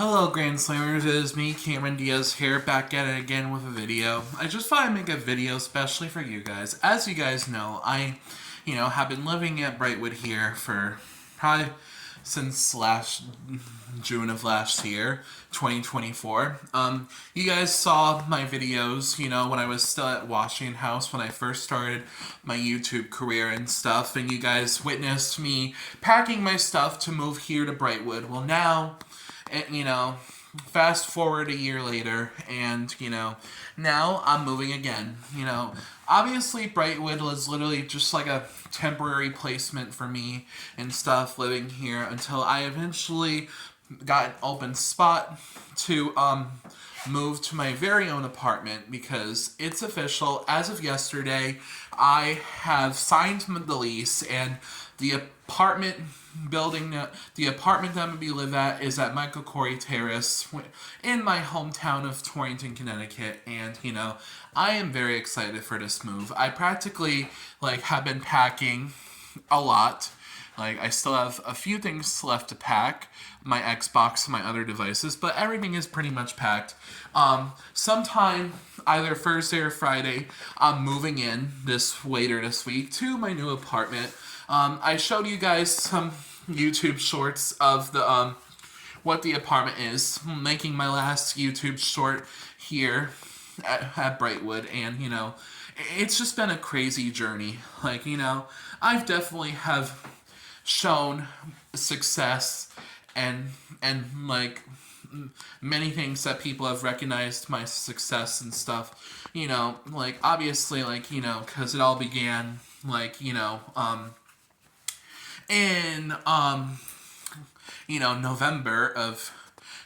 Hello, Grand Slammers. It is me, Cameron Diaz here, back at it again with a video. I just thought I'd make a video especially for you guys. As you guys know, I, have been living at Brightwood here for probably since last June of last year, 2024. You guys saw my videos, when I was still at Washington House when I first started my YouTube career and stuff, and you guys witnessed me packing my stuff to move here to Brightwood. Well, now, fast forward a year later, and, now I'm moving again. Obviously, Brightwood was literally just like a temporary placement for me and stuff living here until I eventually got an open spot to move to my very own apartment, because it's official. As of yesterday, I have signed the lease, and the apartment the apartment that I'm going to be live at is at Michael Koury Terrace in my hometown of Torrington, Connecticut, and, I am very excited for this move. I practically, have been packing a lot. I still have a few things left to pack, my Xbox and my other devices, but everything is pretty much packed. Sometime, either Thursday or Friday, I'm moving in later this week to my new apartment. I showed you guys some YouTube shorts of the what the apartment is, making my last YouTube short here at Brightwood, and it's just been a crazy journey. I've definitely have shown success, and many things that people have recognized my success and stuff. Obviously, because it all began in November of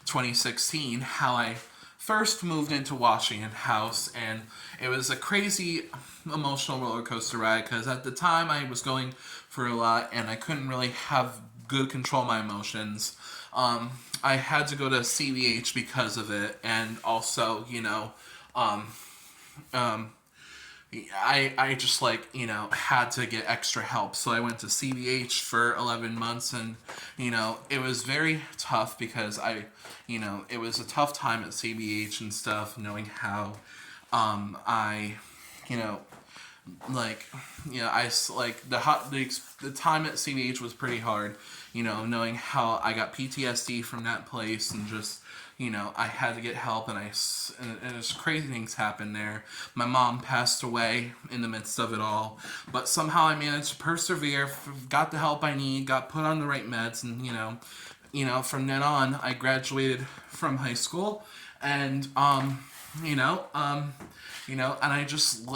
2016, how I first moved into Washington House, and it was a crazy emotional roller coaster ride, because at the time I was going for a lot and I couldn't really have good control of my emotions. I had to go to CVH because of it, and also, I just had to get extra help, so I went to CVH for 11 months, and it was very tough, because it was a tough time at CVH and stuff, knowing how the time at CVH was pretty hard, knowing how I got PTSD from that place, and just I had to get help, and just crazy things happened there. My mom passed away in the midst of it all, but somehow I managed to persevere, got the help I need, got put on the right meds, and from then on, I graduated from high school, and and I just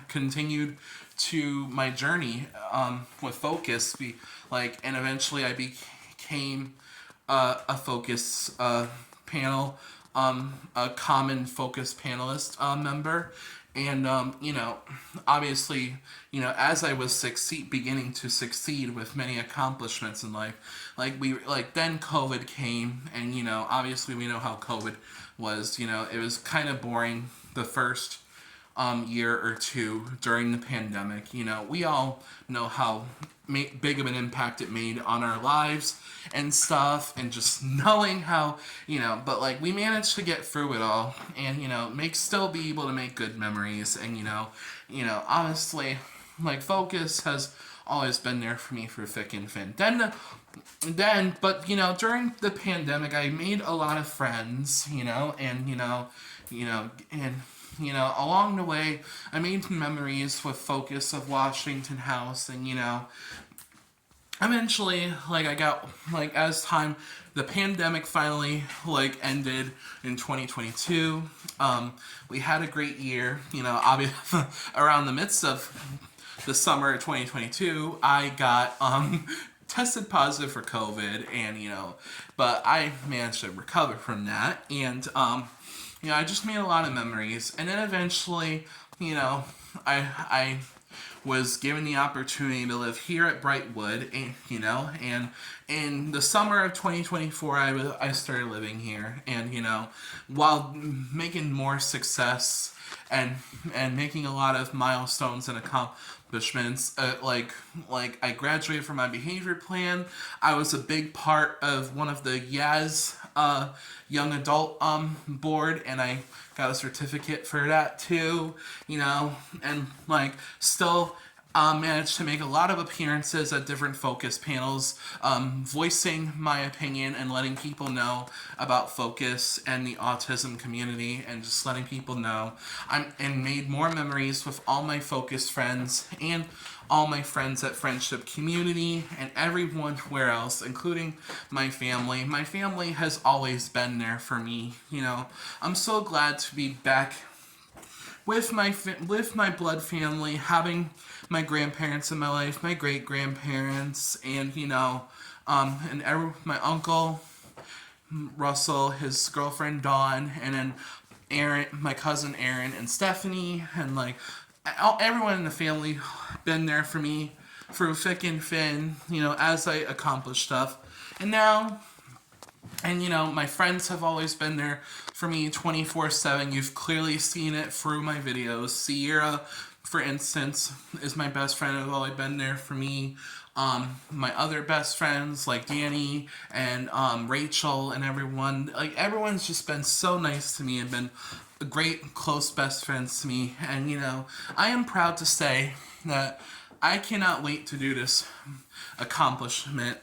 continued to my journey with focus, and eventually I became a focus panel, a common focus panelist member, and obviously, as I was beginning to succeed with many accomplishments in life, then COVID came, and obviously we know how COVID was. It was kind of boring the first year or two during the pandemic. We all know how big of an impact it made on our lives and stuff, and just knowing how, but we managed to get through it all, and still be able to make good memories, and honestly, focus has always been there for me for thick and thin. But during the pandemic, I made a lot of friends, and along the way, I made memories with Focus of Washington House, and, eventually, I got, as time, the pandemic finally, ended in 2022. We had a great year, obviously, around the midst of the summer of 2022, I got, tested positive for COVID, and, but I managed to recover from that, and, I just made a lot of memories, and then eventually, I was given the opportunity to live here at Brightwood, and in the summer of 2024, I started living here, and, while making more success and making a lot of milestones and accomplishments, I graduated from my behavior plan. I was a big part of one of the YAS young adult board, and I got a certificate for that too, and like still managed to make a lot of appearances at different focus panels, voicing my opinion and letting people know about focus and the autism community, and just letting people know and made more memories with all my focus friends and all my friends at Friendship Community and everyone where else, including my family. My family has always been there for me. I'm so glad to be back with my blood family, having my grandparents in my life, my great grandparents, and my uncle Russell, his girlfriend Dawn, and then Aaron, my cousin Aaron, and Stephanie, and like everyone in the family been there for me through thick and thin, as I accomplish stuff. My friends have always been there for me 24/7. You've clearly seen it through my videos. Sierra, for instance, is my best friend, has always been there for me. My other best friends, like Danny and Rachel and everyone's just been so nice to me and been great, close best friends to me. And, I am proud to say that I cannot wait to do this accomplishment,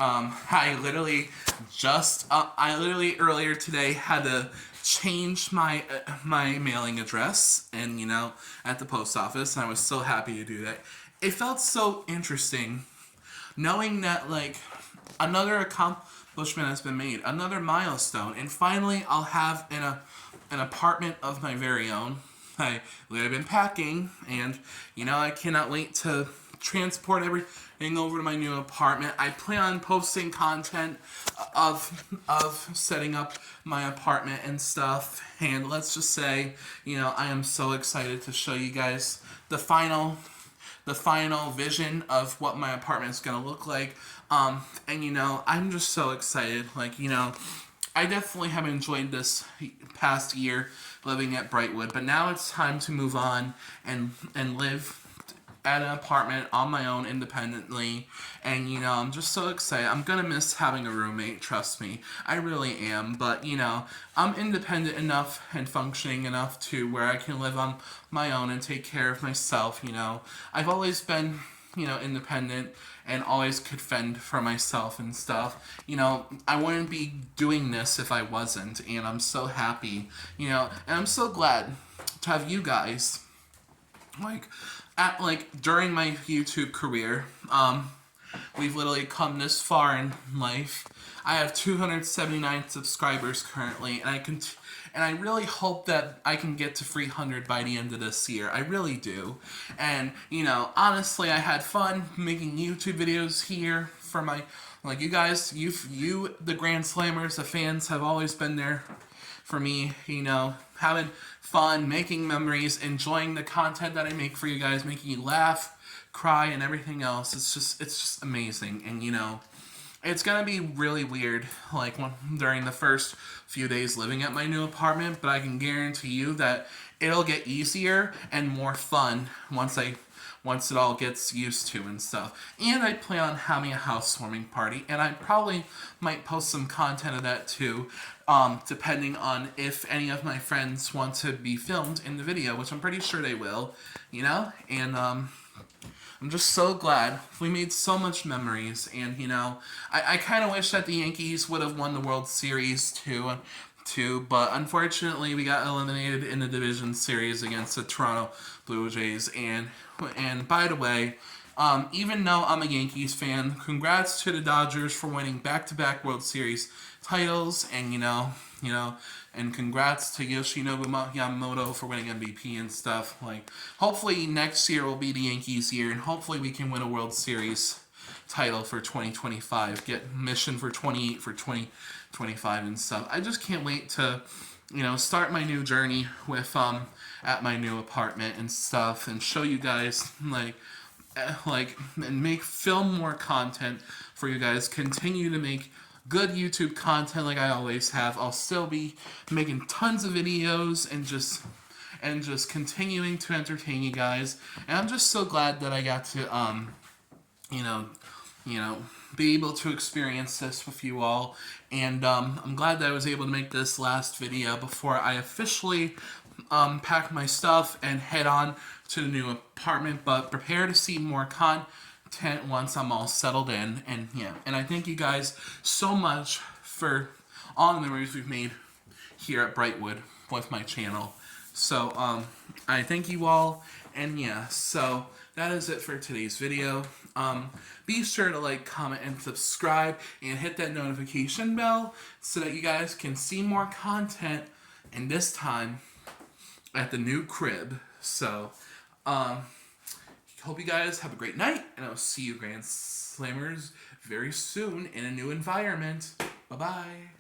I literally earlier today had to change my mailing address and at the post office, and I was so happy to do that. It felt so interesting knowing that another accomplishment has been made, another milestone, and finally I'll have an apartment of my very own. I've been packing, and I cannot wait to transport everything over to my new apartment. I plan on posting content of setting up my apartment and stuff, and let's just say, I am so excited to show you guys the final vision of what my apartment is going to look like. I'm just so excited. I definitely have enjoyed this past year living at Brightwood, but now it's time to move on and live at an apartment on my own independently. And I'm just so excited. I'm gonna miss having a roommate, trust me, I really am. But I'm independent enough and functioning enough to where I can live on my own and take care of myself. I've always been independent and always could fend for myself and stuff. I wouldn't be doing this if I wasn't, and I'm so happy, and I'm so glad to have you guys, during my YouTube career, we've literally come this far in life. I have 279 subscribers currently, and I really hope that I can get to 300 by the end of this year. I really do. And, honestly, I had fun making YouTube videos here for my, you guys, you, the Grand Slammers, the fans have always been there for me, having fun, making memories, enjoying the content that I make for you guys, making you laugh, cry, and everything else. It's just amazing. And, it's gonna be really weird, during the first few days living at my new apartment, but I can guarantee you that it'll get easier and more fun once it all gets used to and stuff. And I plan on having a housewarming party, and I probably might post some content of that too, depending on if any of my friends want to be filmed in the video, which I'm pretty sure they will, and I'm just so glad. We made so much memories, and I kind of wish that the Yankees would have won the World Series too, but unfortunately we got eliminated in the division series against the Toronto Blue Jays. And by the way, even though I'm a Yankees fan, congrats to the Dodgers for winning back-to-back World Series titles, and and congrats to Yoshinobu Yamamoto for winning MVP and stuff. Hopefully next year will be the Yankees' year, and hopefully we can win a World Series title for 2025. Get mission for 28 for 2025 and stuff. I just can't wait to, start my new journey with at my new apartment and stuff, and show you guys and film more content for you guys. Continue to make good YouTube content like I always have. I'll still be making tons of videos and just continuing to entertain you guys. And I'm just so glad that I got to be able to experience this with you all. And I'm glad that I was able to make this last video before I officially pack my stuff and head on to the new apartment. But prepare to see more content once I'm all settled in. And yeah, and I thank you guys so much for all the memories we've made here at Brightwood with my channel. So I thank you all, and yeah, so that is it for today's video. Be sure to like, comment, and subscribe, and hit that notification bell so that you guys can see more content, and this time at the new crib. So hope you guys have a great night, and I'll see you Grand Slammers very soon in a new environment. Bye bye.